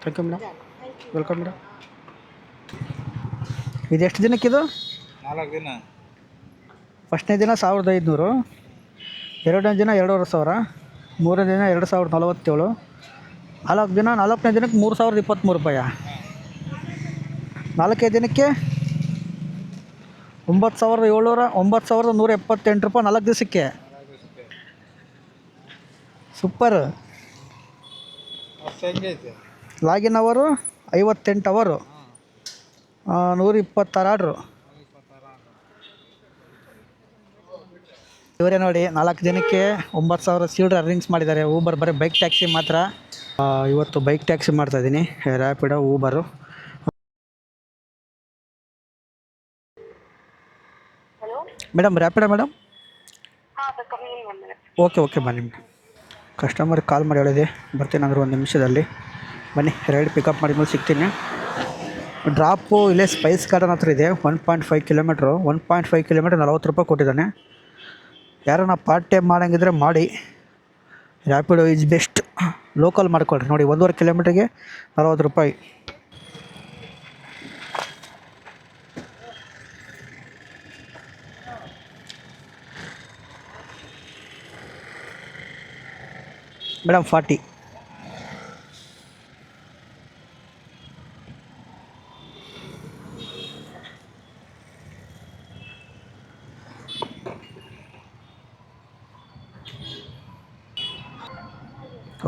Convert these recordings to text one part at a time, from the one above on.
Thank you madam. Welcome madam. ಇದು ಎಷ್ಟು ದಿನಕ್ಕಿದು? 4 ದಿನ. ಫಸ್ಟ್ನೇ ದಿನ 1500, ಎರಡನೇ ದಿನ 2500, ಮೂರನೇ ದಿನ 2047, 4 ದಿನ, 4ನೇ ದಿನಕ್ಕೆ 3023 ರೂಪಾಯಿ. 4ನೇ ದಿನಕ್ಕೆ 9178 ರೂಪಾಯಿ 4 ದಿವಸಕ್ಕೆ. ಸೂಪರ್. ಅಷ್ಟು ಹೆಂಗೈತೆ? ಲಾಗಿನ್ ಅವರು 58 ಅವರು, 126 ಆರ್ಡ್ರು. ಇವರೇ ನೋಡಿ 4 ದಿನಕ್ಕೆ 9000 ಚಿಲ್ಡ್ರೆ ಅರ್ನಿಂಗ್ಸ್ ಮಾಡಿದ್ದಾರೆ. ಊಬರ್ ಬರೀ ಬೈಕ್ ಟ್ಯಾಕ್ಸಿ ಮಾತ್ರ. ಇವತ್ತು ಬೈಕ್ ಟ್ಯಾಕ್ಸಿ ಮಾಡ್ತಾಯಿದ್ದೀನಿ, Rapido, Uber. Madam Rapido madam? Okay ಬನ್ನಿ ಮೇಡಮ್. ಕಸ್ಟಮರ್ಗೆ ಕಾಲ್ ಮಾಡಿ ಹೇಳಿದೆ ಬರ್ತೀನಿ ಅಂದ್ರೆ 1 ನಿಮಿಷದಲ್ಲಿ ಬನ್ನಿ. ರೈಡ್ ಪಿಕಪ್ ಮಾಡಿದ್ಮೇಲೆ ಸಿಗ್ತೀನಿ. ಡ್ರಾಪು ಇಲ್ಲೇ ಸ್ಪೈಸ್ ಗಾರ್ಡನ್ ಹತ್ರ ಇದೆ. 1.5 ಕಿಲೋಮೀಟ್ರು. 1.5 ಕಿಲೋಮೀಟ್ರ್ 40 ರೂಪಾಯಿ ಕೊಟ್ಟಿದ್ದಾನೆ. ಯಾರನ್ನ ಪಾರ್ಟ್ ಟೈಮ್ ಮಾಡೋಂಗಿದ್ರೆ ಮಾಡಿ. Rapido is best. ಲೋಕಲ್ ಮಾಡ್ಕೊಳ್ರಿ. ನೋಡಿ 1.5 ಕಿಲೋಮೀಟ್ರಿಗೆ 40 ರೂಪಾಯಿ. Madam 40.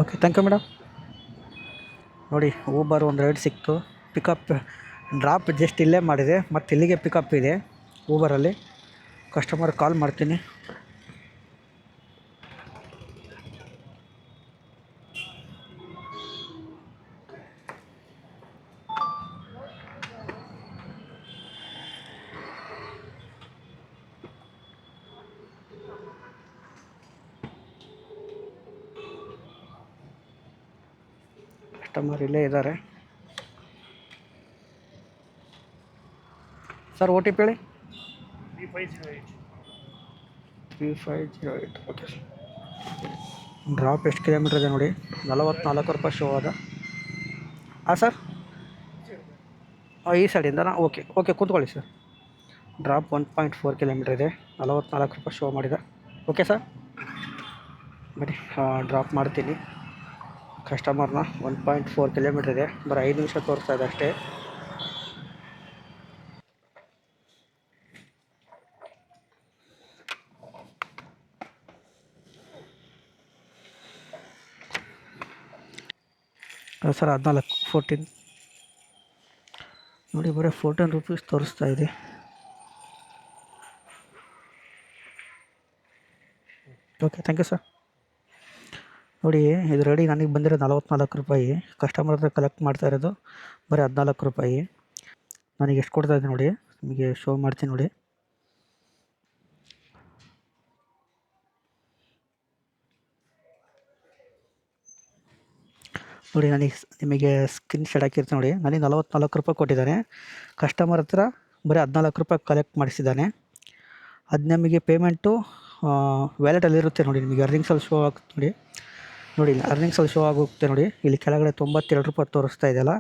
Okay thank you madam. ನೋಡಿ ಊಬರ್ ಒಂದು ರೈಡ್ ಸಿಕ್ತು. ಪಿಕಪ್ ಡ್ರಾಪ್ ಜಸ್ಟ್ ಇಲ್ಲೇ ಮಾಡಿದೆ, ಮತ್ತು ಇಲ್ಲಿಗೆ ಪಿಕಪ್ ಇದೆ ಊಬರಲ್ಲಿ. ಕಸ್ಟಮರ್ ಕಾಲ್ ಮಾಡ್ತೀನಿ. ಕಸ್ಟಮರ್ ಇಲ್ಲೇ ಇದ್ದಾರೆ. ಸರ್ OTP ಹೇಳಿ. 3508. Okay sir. ಡ್ರಾಪ್ ಎಷ್ಟು ಕಿಲೋಮೀಟ್ರ್ ಇದೆ ನೋಡಿ, 44 ರೂಪಾಯಿ ಶೋ ಅದ. ಹಾಂ ಸರ್, ಈ ಸೈಡಿಂದನಾ? ಓಕೆ ಕೂತ್ಕೊಳ್ಳಿ ಸರ್. ಡ್ರಾಪ್ 1.4 ಕಿಲೋಮೀಟ್ರ್ ಇದೆ, 44 ರೂಪಾಯಿ ಶೋ ಮಾಡಿದೆ. ಓಕೆ ಸರ್ ಬನ್ನಿ, ಡ್ರಾಪ್ ಮಾಡ್ತೀನಿ ಕಸ್ಟಮರ್ನ. 1.4 ಕಿಲೋಮೀಟ್ರ್ ಇದೆ, ಬರೀ 5 ನಿಮಿಷ ತೋರಿಸ್ತಾ ಇದೆ ಅಷ್ಟೇ. ಸರ್ 14 ನೋಡಿ, ಬರೀ 14 ರೂಪೀಸ್ ತೋರಿಸ್ತಾ ಇದೆ. Okay thank you sir. ನೋಡಿ ಇದು ರೆಡಿ ನನಗೆ ಬಂದಿರೋದು 44 ರೂಪಾಯಿ. ಕಸ್ಟಮರ್ ಹತ್ರ ಕಲೆಕ್ಟ್ ಮಾಡ್ತಾ ಇರೋದು ಬರೀ 14 ರೂಪಾಯಿ. ನನಗೆ ಎಷ್ಟು ಕೊಡ್ತಾ ಇದೆ ನೋಡಿ, ನಿಮಗೆ ಶೋ ಮಾಡ್ತೀನಿ ನೋಡಿ. ನೋಡಿ ನಿಮಗೆ ಸ್ಕ್ರೀನ್ ಶಾಟ್ ಹಾಕಿರ್ತೀನಿ ನೋಡಿ. ನನಗೆ 44 ರೂಪಾಯಿ ಕೊಟ್ಟಿದ್ದಾನೆ. ಕಸ್ಟಮರ್ ಹತ್ರ ಬರೀ 14 ರೂಪಾಯಿ ಕಲೆಕ್ಟ್ ಮಾಡಿಸಿದ್ದಾನೆ. ಅದು ನಮಗೆ ಪೇಮೆಂಟು ವ್ಯಾಲೆಟಲ್ಲಿರುತ್ತೆ ನೋಡಿ. ನಿಮಗೆ ಅರ್ನಿಂಗ್ಸಲ್ಲಿ ಶೋ ಆಗುತ್ತೆ ನೋಡಿ ಇಲ್ಲಿ ಅರ್ನಿಂಗ್ಸಲ್ಲಿ ಶೋ ಆಗುತ್ತೆ ನೋಡಿ. ಇಲ್ಲಿ ಕೆಳಗಡೆ 92 ರೂಪಾಯಿ ತೋರಿಸ್ತಾ ಇದೆಯಲ್ಲ,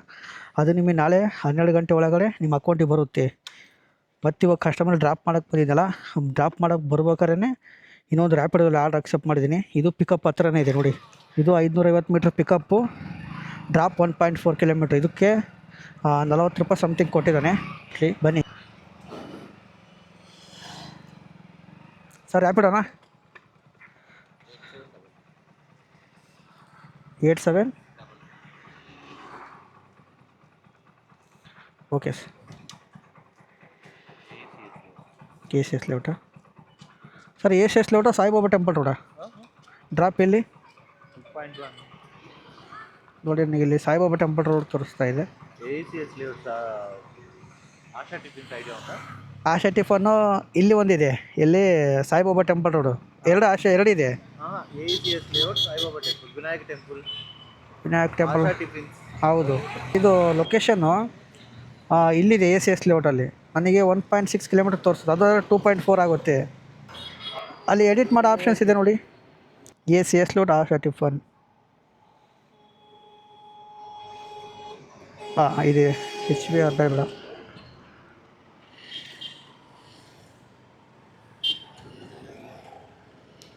ಅದು ನಿಮಗೆ ನಾಳೆ 12 ಗಂಟೆ ಒಳಗಡೆ ನಿಮ್ಮ ಅಕೌಂಟಿಗೆ ಬರುತ್ತೆ. ಮತ್ತು ಇವಾಗ ಕಸ್ಟಮರ್ ಡ್ರಾಪ್ ಮಾಡೋಕ್ಕೆ ಬಂದಿದ್ದಲ್ಲ, ಡ್ರಾಪ್ ಮಾಡೋಕ್ಕೆ ಬರ್ಬೇಕಾದ್ರೆ ಇನ್ನೊಂದು ರ್ಯಾಪಿಡೋದಲ್ಲಿ ಆರ್ಡ್ರ್ ಅಕ್ಸೆಪ್ಟ್ ಮಾಡಿದ್ದೀನಿ. ಇದು ಪಿಕಪ್ ಹತ್ರನೇ ಇದೆ ನೋಡಿ. ಇದು 550 ಮೀಟ್ರ್ ಪಿಕಪ್ಪು, ಡ್ರಾಪ್ 1.4 ಕಿಲೋಮೀಟ್ರ್. ಇದಕ್ಕೆ 40 ರೂಪಾಯಿ ಸಮಥಿಂಗ್ ಕೊಟ್ಟಿದ್ದಾನೆ. ಬನ್ನಿ ಸರ್. ರ್ಯಾಪಿಡೋನಾ? 87. Okay sir. ACS ಲೇಔಟಾ ಸರ್? ACS ಲೇಔಟಾ ಸಾಯಿಬಾಬಾ ಟೆಂಪಲ್ ರೋಡಾ? ಡ್ರಾಪ್ ಎಲ್ಲಿ ನೋಡಿ? ನನಗೆ ಇಲ್ಲಿ ಸಾಯಿಬಾಬಾ ಟೆಂಪಲ್ ರೋಡ್ ತೋರಿಸ್ತಾ ಇದೆ. ಆಶಾ ಟಿಫನ್ನು ಇಲ್ಲಿ ಒಂದಿದೆ, ಎಲ್ಲಿ ಸಾಯಿಬಾಬಾ ಟೆಂಪಲ್ ರೋಡು. ಎರಡಿದೆ. ವಿನಾಯಕ್ ಟೆಂಪಲ್ ಹೌದು. ಇದು ಲೊಕೇಶನ್ನು ಇಲ್ಲಿದೆ ACS ಲೇಔಟಲ್ಲಿ. ನನಗೆ 1.6 ಕಿಲೋಮೀಟ್ರ್ ತೋರಿಸ್ತದೆ, ಅದು 2.4 ಆಗುತ್ತೆ. ಅಲ್ಲಿ ಎಡಿಟ್ ಮಾಡೋ ಆಪ್ಷನ್ಸ್ ಇದೆ ನೋಡಿ. ACS ಲೇಔಟ್ ಆಶಾ ಟಿಫನ್. ಹಾಂ ಇದು HBR ಬೇಡ.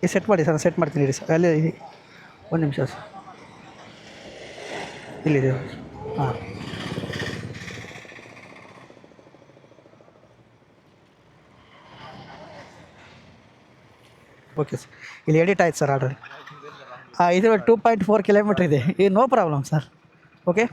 ಈ ಸೆಟ್ ಮಾಡಿ ಸರ್, ಸೆಟ್ ಮಾಡ್ತೀನಿ ರೀ ಸರ್. ಅಲ್ಲಿ ಒಂದು ನಿಮಿಷ ಸರ್, ಇಲ್ಲಿದೆ. ಹಾಂ ಓಕೆ ಸರ್, ಇಲ್ಲಿ ಎಡಿಟ್ ಆಯ್ತು ಸರ್ ಆಲ್ರೆಡಿ. ಹಾಂ ಇದು 2.4 ಕಿಲೋಮೀಟ್ರ್ ಇದೆ, ಈ no problem sir. Okay.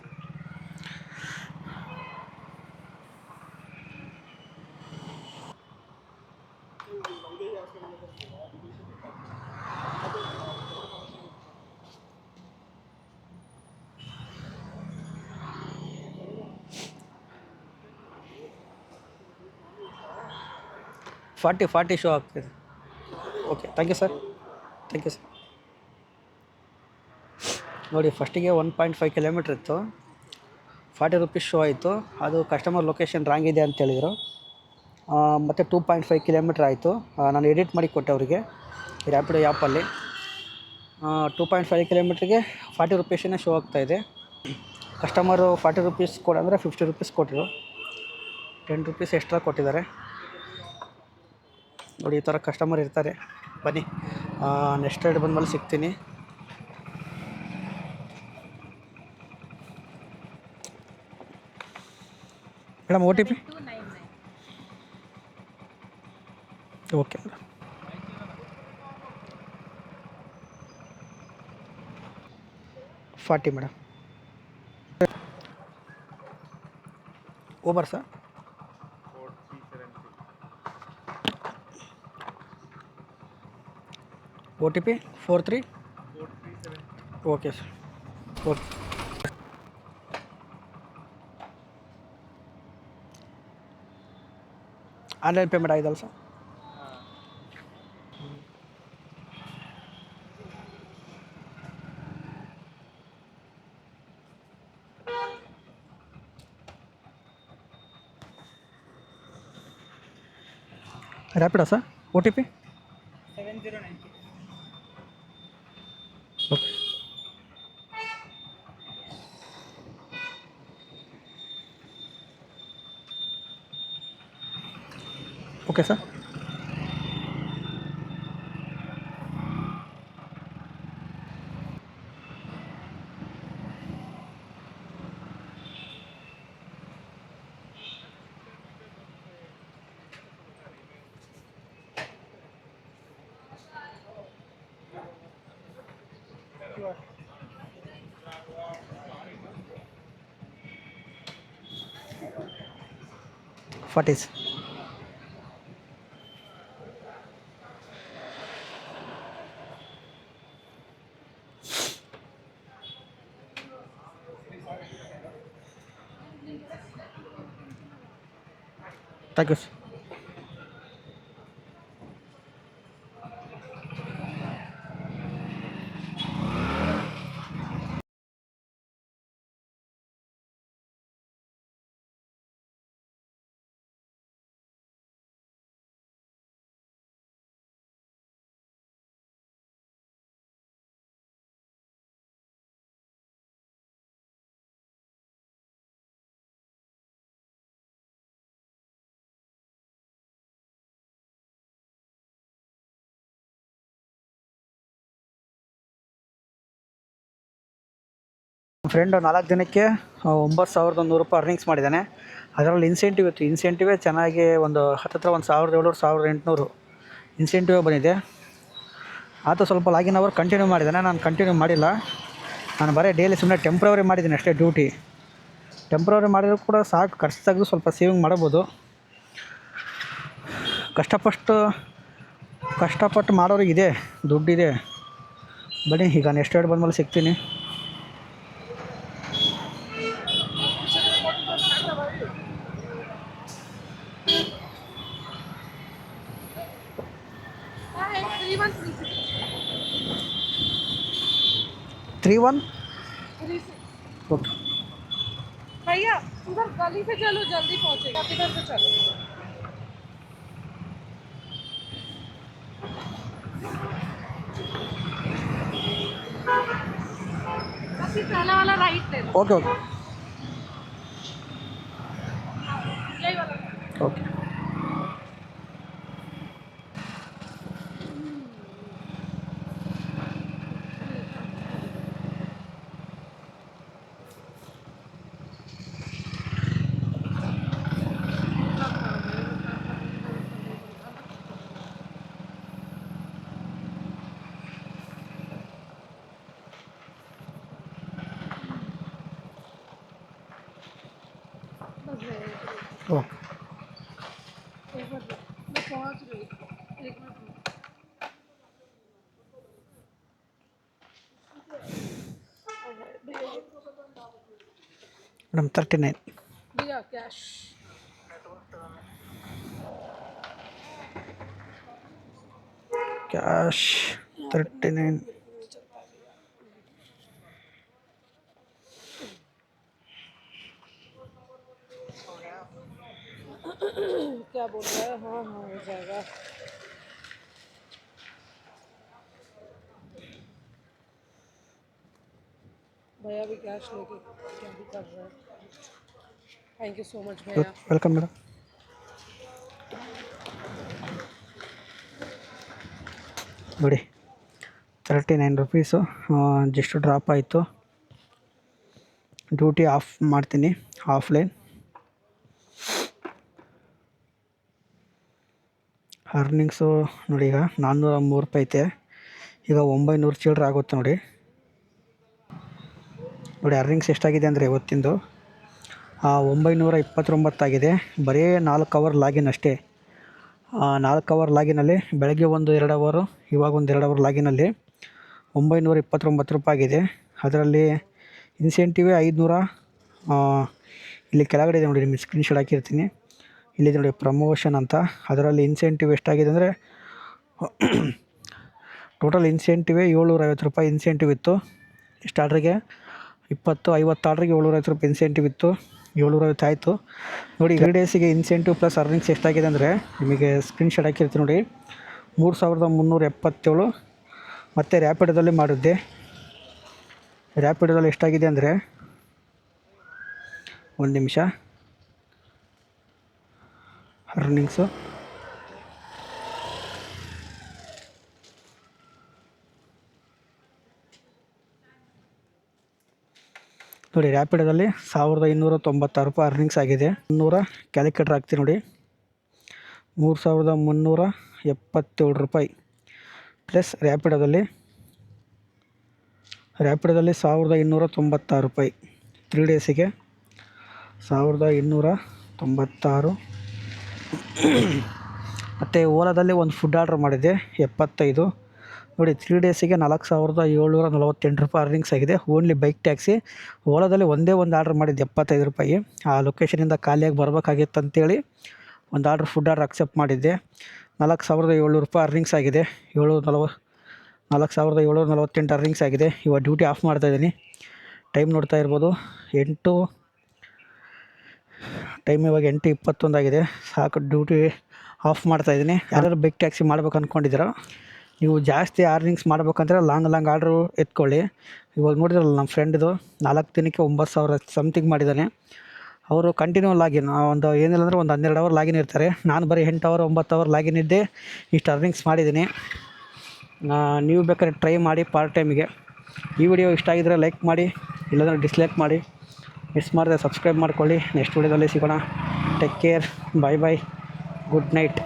Forty show ಆಗ್ತಿದೆ. Okay, thank you sir, thank you sir. ನೋಡಿ, ಫಸ್ಟಿಗೆ 1.5 ಕಿಲೋಮೀಟ್ರ್ ಇತ್ತು, 40 ರುಪೀಸ್ ಶೋ ಆಯಿತು. ಅದು ಕಸ್ಟಮರ್ ಲೊಕೇಶನ್ ರಾಂಗ್ ಇದೆ ಅಂತ ಹೇಳಿದರು. ಮತ್ತು 2.5 ಕಿಲೋಮೀಟ್ರ್ ಆಯಿತು. ನಾನು ಎಡಿಟ್ ಮಾಡಿ ಕೊಟ್ಟೆ ಅವರಿಗೆ ರ್ಯಾಪಿಡೋ ಆ್ಯಪಲ್ಲಿ. 2.5 ಕಿಲೋಮೀಟ್ರಿಗೆ 40 ರುಪೀಸೇ ಶೋ ಆಗ್ತಾಯಿದೆ. ಕಸ್ಟಮರು 40 ರುಪೀಸ್ ಅಂದರೆ 50 ರುಪೀಸ್ ಕೊಟ್ಟರು, 10 ರುಪೀಸ್ ಎಕ್ಸ್ಟ್ರಾ ಕೊಟ್ಟಿದ್ದಾರೆ. ನೋಡಿ, ಈ ಥರ ಕಸ್ಟಮರ್ ಇರ್ತಾರೆ. ಬನ್ನಿ, ನೆಕ್ಸ್ಟ್ ರೈಡ್ ಬಂದಮೇಲೆ ಸಿಗ್ತೀನಿ. Madam OTP. Okay madam. 40 madam. Uber sir. OTP 43. Okay sir, okay. Online payment ಆಗಿದೆ sir. Rapido sir. OTP 7090. Okay. Okay sir. Forties. Thank you sir. Friend 4 ದಿನಕ್ಕೆ 9,100 ರೂಪಾಯಿ ಅರ್ನಿಂಗ್ಸ್ ಮಾಡಿದ್ದಾನೆ. ಅದರಲ್ಲಿ ಇನ್ಸೆಂಟಿವ್ ಇತ್ತು. ಇನ್ಸೆಂಟಿವೇ ಚೆನ್ನಾಗಿ ಒಂದು ಹತ್ತತ್ರ 1,700 1,800 ಇನ್ಸೆಂಟಿವೇ ಬಂದಿದೆ. ಆತ ಸ್ವಲ್ಪ ಲಾಗಿನ್ ಅವರ್ ಕಂಟಿನ್ಯೂ ಮಾಡಿದ್ದಾನೆ, ನಾನು ಕಂಟಿನ್ಯೂ ಮಾಡಿಲ್ಲ. ನಾನು ಬರೀ ಡೈಲಿ ಸುಮ್ಮನೆ ಟೆಂಪ್ರವರಿ ಮಾಡಿದ್ದೀನಿ ಅಷ್ಟೇ ಡ್ಯೂಟಿ. ಟೆಂಪ್ರವರಿ ಮಾಡಿದರೂ ಕೂಡ ಸಾಕು, ಖರ್ಚು ತೆಗೆದು ಸ್ವಲ್ಪ ಸೇವಿಂಗ್ ಮಾಡ್ಬೋದು. ಕಷ್ಟಪಟ್ಟು ಮಾಡೋರಿಗೆ ಇದೆ, ದುಡ್ಡಿದೆ. ಬನ್ನಿ, ಈಗ ನೆಕ್ಸ್ಟ್ ರೈಡ್ ಬಂದಮೇಲೆ ಸಿಗ್ತೀನಿ. थ्री वन ओके भैया उधर गली से चलो, जल्दी पहुंचेगा। किधर से चलो? पहला वाला राइट ले लो। Okay okay okay. ಓ ಮೇಡಮ್ 39. भैया कैश ಕ್ಯಾಶ್ 39. क्या बोल रहा है? हाँ हाँ हो जाएगा. भैया भी कैश लेके क्या भी कर रहा है. थैंक यू सो मच भैया. Welcome madam. ನೋಡಿ 39 ರುಪೀಸು ಜಸ್ಟ್ ಡ್ರಾಪ್ ಆಯಿತು. ಡ್ಯೂಟಿ ಆಫ್ ಮಾಡ್ತೀನಿ, ಆಫ್ಲೈನ್. ಅರ್ನಿಂಗ್ಸು ನೋಡಿ, ಈಗ 403 ರೂಪಾಯಿ ಐತೆ. ಈಗ 900 ಚಿಲ್ಲರೆ ಆಗುತ್ತೆ ನೋಡಿ. ಅರ್ನಿಂಗ್ಸ್ ಎಷ್ಟಾಗಿದೆ ಅಂದರೆ ಇವತ್ತಿಂದು 929 ಆಗಿದೆ. ಬರೀ 4 ಅವರ್ ಲಾಗಿನ್ ಅಷ್ಟೇ. 4 ಅವರ್ ಲಾಗಿನಲ್ಲಿ ಬೆಳಗ್ಗೆ 1-2 ಅವರು, ಇವಾಗ 1-2 ಅವರ್ ಲಾಗಿನಲ್ಲಿ 929 ರೂಪಾಯಿ ಆಗಿದೆ. ಅದರಲ್ಲಿ ಇನ್ಸೆಂಟಿವೇ 500. ಇಲ್ಲಿ ಕೆಳಗಡೆ ಇದೆ ನೋಡಿ, ನಿಮಗೆ ಸ್ಕ್ರೀನ್ಶಾಟ್ ಹಾಕಿರ್ತೀನಿ. ಇಲ್ಲಿದೆ ನೋಡಿ ಪ್ರಮೋಷನ್ ಅಂತ. ಅದರಲ್ಲಿ ಇನ್ಸೆಂಟಿವ್ ಎಷ್ಟಾಗಿದೆ ಅಂದರೆ ಟೋಟಲ್ ಇನ್ಸೆಂಟಿವೇ 750 ರೂಪಾಯಿ ಇನ್ಸೆಂಟಿವ್ ಇತ್ತು. ಇಷ್ಟು ಆರ್ಡ್ರಿಗೆ 50 ಆರ್ಡ್ರಿಗೆ 750 ರೂಪಾಯಿ ಇನ್ಸೆಂಟಿವ್ ಇತ್ತು. 750 ಆಯಿತು ನೋಡಿ. 3 ಡೇಸಿಗೆ ಇನ್ಸೆಂಟಿವ್ ಪ್ಲಸ್ ಅರ್ನಿಂಗ್ಸ್ ಎಷ್ಟಾಗಿದೆ ಅಂದರೆ ನಿಮಗೆ ಸ್ಕ್ರೀನ್ಶಾಟ್ ಹಾಕಿರ್ತೀನಿ ನೋಡಿ. 3377. ಮತ್ತು ರ್ಯಾಪಿಡೋದಲ್ಲಿ ಮಾಡಿದ್ದೆ. ರ್ಯಾಪಿಡೋದಲ್ಲಿ ಎಷ್ಟಾಗಿದೆ ಅಂದರೆ, ಒಂದು ನಿಮಿಷ, ಅರ್ನಿಂಗ್ಸು ನೋಡಿ. ರ್ಯಾಪಿಡೋದಲ್ಲಿ 1296 ರೂಪಾಯಿ ಅರ್ನಿಂಗ್ಸ್ ಆಗಿದೆ. 300 ಕ್ಯಾಲ್ಕುಲೇಟರ್ ಹಾಕ್ತೀನಿ ನೋಡಿ. 3377 ರೂಪಾಯಿ ಪ್ಲಸ್ ರ್ಯಾಪಿಡೋದಲ್ಲಿ 1296 ರೂಪಾಯಿ. 3 ಡೇಸಿಗೆ 1296. ಮತ್ತು ಓಲಾದಲ್ಲಿ ಒಂದು ಫುಡ್ ಆರ್ಡ್ರ್ ಮಾಡಿದ್ದೆ 75 ನೋಡಿ. 3 ಡೇಸಿಗೆ 4748 ರೂಪಾಯಿ ಅರ್ನಿಂಗ್ಸ್ ಆಗಿದೆ. Only bike taxi. ಓಲಾದಲ್ಲಿ ಒಂದೇ ಒಂದು ಆರ್ಡ್ರ್ ಮಾಡಿದ್ದೆ 75 ರೂಪಾಯಿ. ಆ ಲೊಕೇಶನಿಂದ ಖಾಲಿಯಾಗಿ ಬರಬೇಕಾಗಿತ್ತು ಅಂತೇಳಿ ಒಂದು ಫುಡ್ ಆರ್ಡ್ರ್ ಅಕ್ಸೆಪ್ಟ್ ಮಾಡಿದ್ದೆ. 4700 ರೂಪಾಯಿ ಅರ್ನಿಂಗ್ಸ್ ಆಗಿದೆ. 4748 ಅರ್ನಿಂಗ್ಸ್ ಆಗಿದೆ. ಇವಾಗ ಡ್ಯೂಟಿ ಆಫ್ ಮಾಡ್ತಾಯಿದ್ದೀನಿ. ಟೈಮ್ ನೋಡ್ತಾ ಇರ್ಬೋದು, ಟೈಮ್ ಇವಾಗ 8:21 ಆಗಿದೆ. ಸಾಕು, ಡ್ಯೂಟಿ ಆಫ್ ಮಾಡ್ತಾಯಿದ್ದೀನಿ. ಯಾರು ಬೈಕ್ ಟ್ಯಾಕ್ಸಿ ಮಾಡ್ಬೇಕು ಅಂದ್ಕೊಂಡಿದ್ದೀರೋ, ನೀವು ಜಾಸ್ತಿ ಅರ್ನಿಂಗ್ಸ್ ಮಾಡ್ಬೇಕಂದ್ರೆ ಲಾಂಗ್ ಆರ್ಡ್ರು ಎತ್ಕೊಳ್ಳಿ. ಇವಾಗ ನೋಡಿದ್ರಲ್ಲ ನಮ್ಮ ಫ್ರೆಂಡ್ದು 4 ದಿನಕ್ಕೆ 9000 ಸಮಥಿಂಗ್ ಮಾಡಿದ್ದಾನೆ. ಅವರು ಕಂಟಿನ್ಯೂ ಲಾಗಿನ್ ಒಂದು ಏನಿಲ್ಲ ಅಂದರೆ ಒಂದು 12 ಅವರ್ ಲಾಗಿನ್ ಇರ್ತಾರೆ. ನಾನು ಬರೀ 8 ಅವರ್ 9 ಅವರ್ ಲಾಗಿನ್ ಇದ್ದೆ ಇಷ್ಟು ಅರ್ನಿಂಗ್ಸ್ ಮಾಡಿದ್ದೀನಿ. ನೀವು ಬೇಕಾದ್ರೆ ಟ್ರೈ ಮಾಡಿ ಪಾರ್ಟ್ ಟೈಮಿಗೆ. ಈ ವಿಡಿಯೋ ಇಷ್ಟ ಆಗಿದ್ರೆ ಲೈಕ್ ಮಾಡಿ, ಇಲ್ಲಾಂದರೆ ಡಿಸ್ಲೈಕ್ ಮಾಡಿ. ಮಿಸ್ ಮಾಡಿದ್ರೆ ಸಬ್ಸ್ಕ್ರೈಬ್ ಮಾಡ್ಕೊಳ್ಳಿ. ನೆಕ್ಸ್ಟ್ ವಿಡಿಯೋದಲ್ಲಿ ಸಿಗೋಣ. ಟೇಕ್ ಕೇರ್, ಬಾಯ್ ಬಾಯ್, ಗುಡ್ ನೈಟ್.